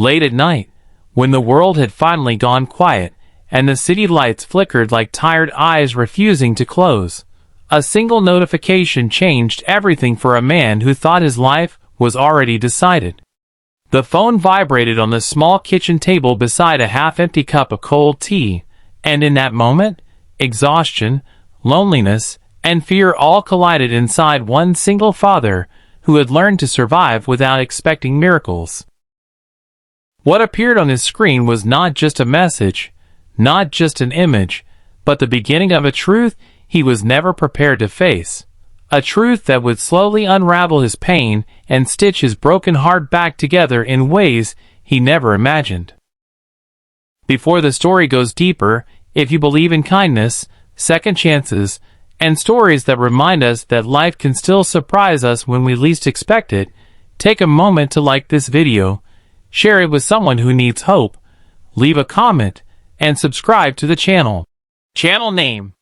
Late at night, when the world had finally gone quiet, and the city lights flickered like tired eyes refusing to close, a single notification changed everything for a man who thought his life was already decided. The phone vibrated on the small kitchen table beside a half-empty cup of cold tea, and in that moment, exhaustion, loneliness, and fear all collided inside one single father who had learned to survive without expecting miracles. What appeared on his screen was not just a message, not just an image, but the beginning of a truth he was never prepared to face. A truth that would slowly unravel his pain and stitch his broken heart back together in ways he never imagined. Before the story goes deeper, if you believe in kindness, second chances, and stories that remind us that life can still surprise us when we least expect it, take a moment to like this video, share it with someone who needs hope, leave a comment, and subscribe to the channel. Channel name.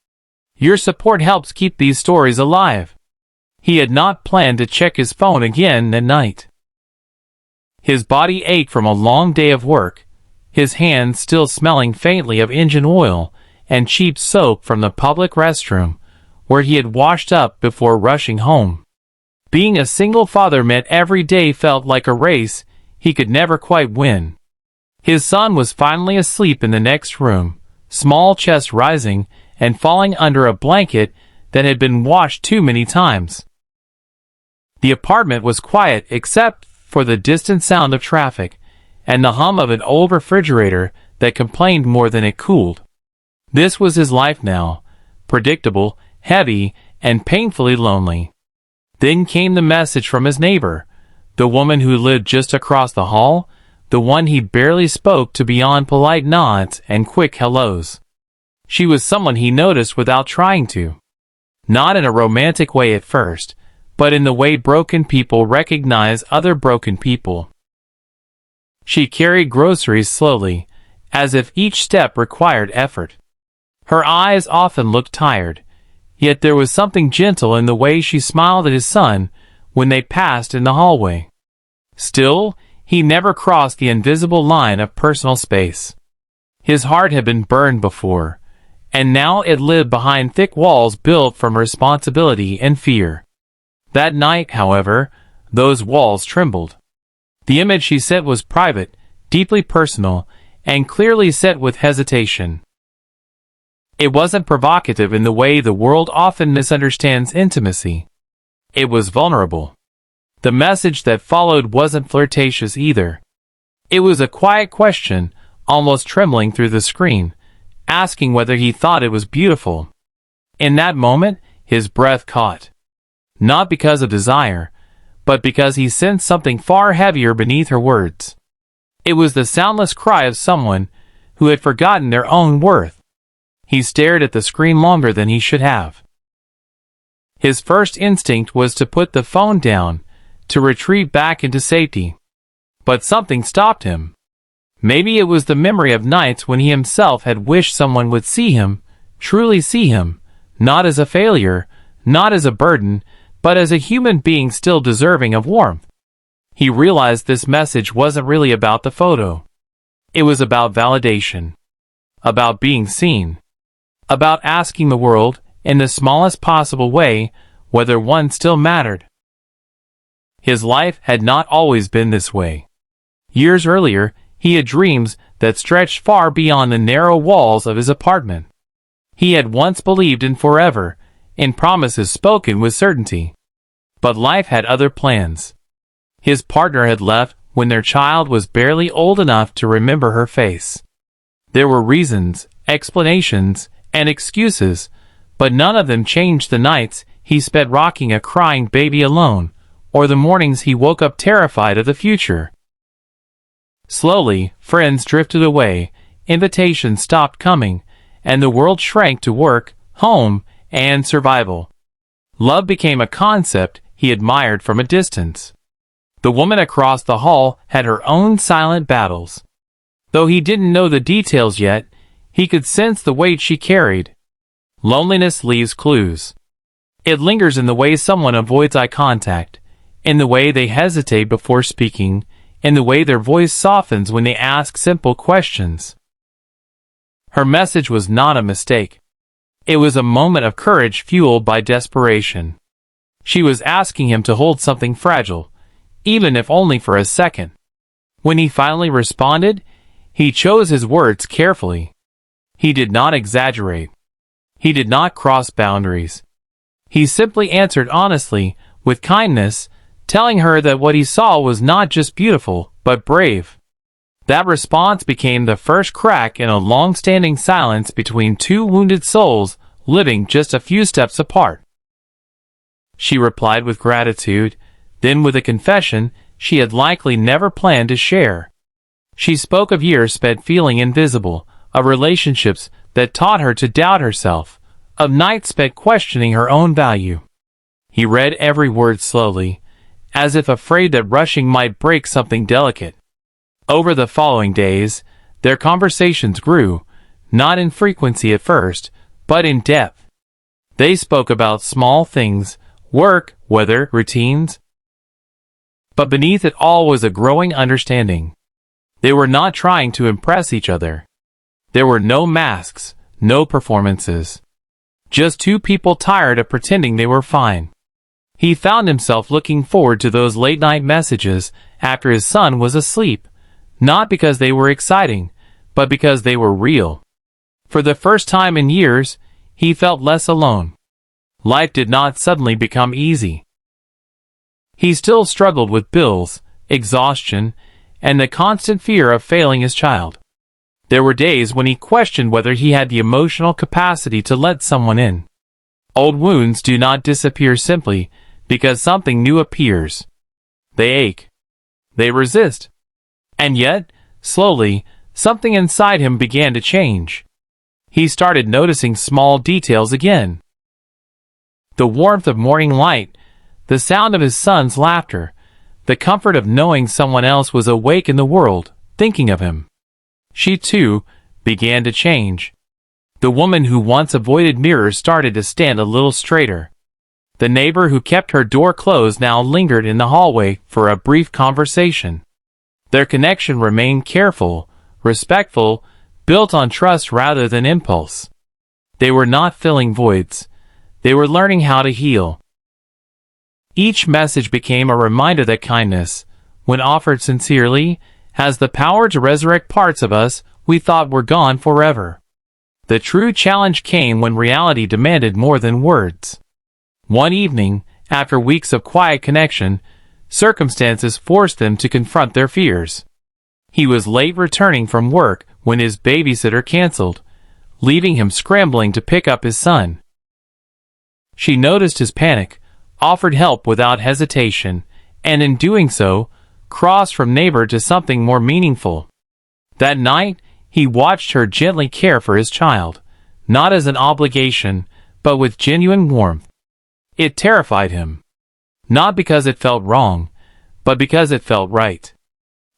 Your support helps keep these stories alive. He had not planned to check his phone again that night. His body ached from a long day of work, his hands still smelling faintly of engine oil and cheap soap from the public restroom, where he had washed up before rushing home. Being a single father meant every day felt like a race he could never quite win. His son was finally asleep in the next room, small chest rising and falling under a blanket that had been washed too many times. The apartment was quiet except for the distant sound of traffic and the hum of an old refrigerator that complained more than it cooled. This was his life now, predictable, heavy, and painfully lonely. Then came the message from his neighbor, the woman who lived just across the hall, the one he barely spoke to beyond polite nods and quick hellos. She was someone he noticed without trying to. Not in a romantic way at first, but in the way broken people recognize other broken people. She carried groceries slowly, as if each step required effort. Her eyes often looked tired, yet there was something gentle in the way she smiled at his son when they passed in the hallway. Still, he never crossed the invisible line of personal space. His heart had been burned before, and now it lived behind thick walls built from responsibility and fear. That night, however, those walls trembled. The image he sent was private, deeply personal, and clearly set with hesitation. It wasn't provocative in the way the world often misunderstands intimacy. It was vulnerable. The message that followed wasn't flirtatious either. It was a quiet question, almost trembling through the screen, asking whether he thought it was beautiful. In that moment, his breath caught. Not because of desire, but because he sensed something far heavier beneath her words. It was the soundless cry of someone who had forgotten their own worth. He stared at the screen longer than he should have. His first instinct was to put the phone down, to retreat back into safety. But something stopped him. Maybe it was the memory of nights when he himself had wished someone would see him, truly see him, not as a failure, not as a burden, but as a human being still deserving of warmth. He realized this message wasn't really about the photo. It was about validation. About being seen. About asking the world, in the smallest possible way, whether one still mattered. His life had not always been this way. Years earlier, he had dreams that stretched far beyond the narrow walls of his apartment. He had once believed in forever, in promises spoken with certainty. But life had other plans. His partner had left when their child was barely old enough to remember her face. There were reasons, explanations, and excuses, but none of them changed the nights he spent rocking a crying baby alone, or the mornings he woke up terrified of the future. Slowly, friends drifted away, invitations stopped coming, and the world shrank to work, home, and survival. Love became a concept he admired from a distance. The woman across the hall had her own silent battles. Though he didn't know the details yet, he could sense the weight she carried. Loneliness leaves clues. It lingers in the way someone avoids eye contact, in the way they hesitate before speaking, in the way their voice softens when they ask simple questions. Her message was not a mistake. It was a moment of courage fueled by desperation. She was asking him to hold something fragile, even if only for a second. When he finally responded, he chose his words carefully. He did not exaggerate. He did not cross boundaries. He simply answered honestly, with kindness, telling her that what he saw was not just beautiful, but brave. That response became the first crack in a long-standing silence between two wounded souls living just a few steps apart. She replied with gratitude, then with a confession she had likely never planned to share. She spoke of years spent feeling invisible, of relationships that taught her to doubt herself, of nights spent questioning her own value. He read every word slowly, as if afraid that rushing might break something delicate. Over the following days, their conversations grew, not in frequency at first, but in depth. They spoke about small things, work, weather, routines. But beneath it all was a growing understanding. They were not trying to impress each other. There were no masks, no performances. Just two people tired of pretending they were fine. He found himself looking forward to those late-night messages after his son was asleep, not because they were exciting, but because they were real. For the first time in years, he felt less alone. Life did not suddenly become easy. He still struggled with bills, exhaustion, and the constant fear of failing his child. There were days when he questioned whether he had the emotional capacity to let someone in. Old wounds do not disappear simply because something new appears. They ache. They resist. And yet, slowly, something inside him began to change. He started noticing small details again. The warmth of morning light, the sound of his son's laughter, the comfort of knowing someone else was awake in the world, thinking of him. She, too, began to change. The woman who once avoided mirrors started to stand a little straighter. The neighbor who kept her door closed now lingered in the hallway for a brief conversation. Their connection remained careful, respectful, built on trust rather than impulse. They were not filling voids. They were learning how to heal. Each message became a reminder that kindness, when offered sincerely, has the power to resurrect parts of us we thought were gone forever. The true challenge came when reality demanded more than words. One evening, after weeks of quiet connection, circumstances forced them to confront their fears. He was late returning from work when his babysitter canceled, leaving him scrambling to pick up his son. She noticed his panic, offered help without hesitation, and in doing so, crossed from neighbor to something more meaningful. That night, he watched her gently care for his child, not as an obligation, but with genuine warmth. It terrified him. Not because it felt wrong, but because it felt right.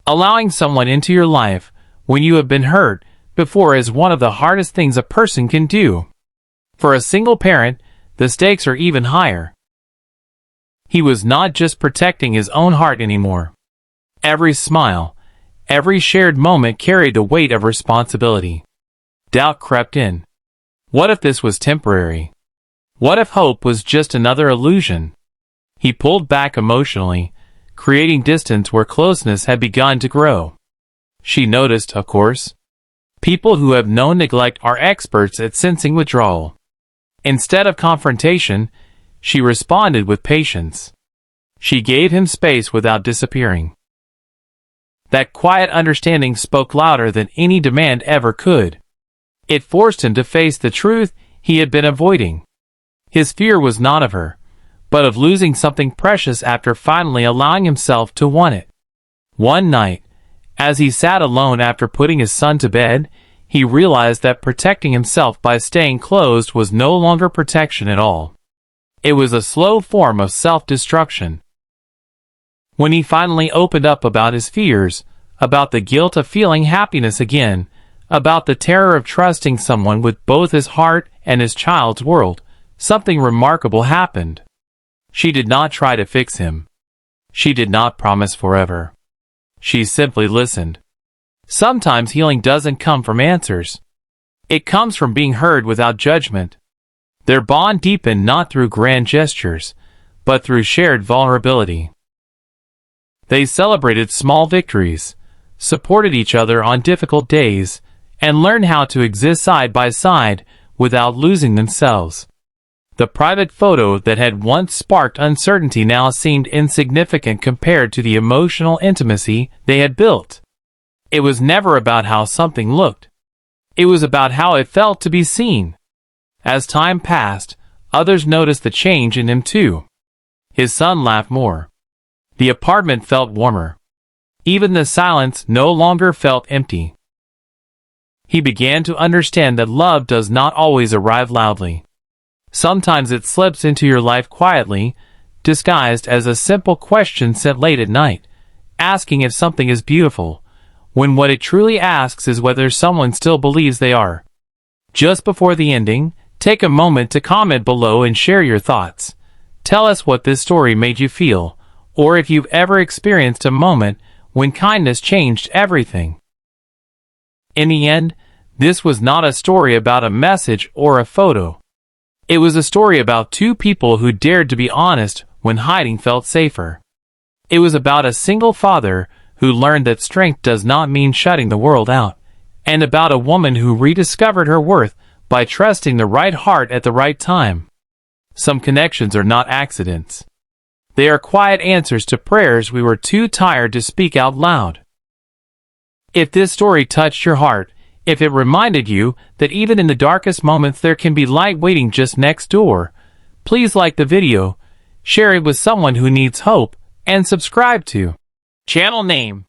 Allowing someone into your life when you have been hurt before is one of the hardest things a person can do. For a single parent, the stakes are even higher. He was not just protecting his own heart anymore. Every smile, every shared moment carried the weight of responsibility. Doubt crept in. What if this was temporary? What if hope was just another illusion? He pulled back emotionally, creating distance where closeness had begun to grow. She noticed, of course. People who have known neglect are experts at sensing withdrawal. Instead of confrontation, she responded with patience. She gave him space without disappearing. That quiet understanding spoke louder than any demand ever could. It forced him to face the truth he had been avoiding. His fear was not of her, but of losing something precious after finally allowing himself to want it. One night, as he sat alone after putting his son to bed, he realized that protecting himself by staying closed was no longer protection at all. It was a slow form of self-destruction. When he finally opened up about his fears, about the guilt of feeling happiness again, about the terror of trusting someone with both his heart and his child's world, something remarkable happened. She did not try to fix him. She did not promise forever. She simply listened. Sometimes healing doesn't come from answers. It comes from being heard without judgment. Their bond deepened not through grand gestures, but through shared vulnerability. They celebrated small victories, supported each other on difficult days, and learned how to exist side by side without losing themselves. The private photo that had once sparked uncertainty now seemed insignificant compared to the emotional intimacy they had built. It was never about how something looked. It was about how it felt to be seen. As time passed, others noticed the change in him too. His son laughed more. The apartment felt warmer. Even the silence no longer felt empty. He began to understand that love does not always arrive loudly. Sometimes it slips into your life quietly, disguised as a simple question sent late at night, asking if something is beautiful, when what it truly asks is whether someone still believes they are. Just before the ending, take a moment to comment below and share your thoughts. Tell us what this story made you feel, or if you've ever experienced a moment when kindness changed everything. In the end, this was not a story about a message or a photo. It was a story about two people who dared to be honest when hiding felt safer. It was about a single father who learned that strength does not mean shutting the world out, and about a woman who rediscovered her worth by trusting the right heart at the right time. Some connections are not accidents. They are quiet answers to prayers we were too tired to speak out loud. If this story touched your heart, if it reminded you that even in the darkest moments there can be light waiting just next door, please like the video, share it with someone who needs hope, and subscribe to channel name.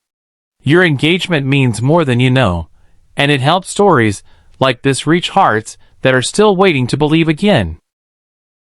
Your engagement means more than you know, and it helps stories like this reach hearts that are still waiting to believe again.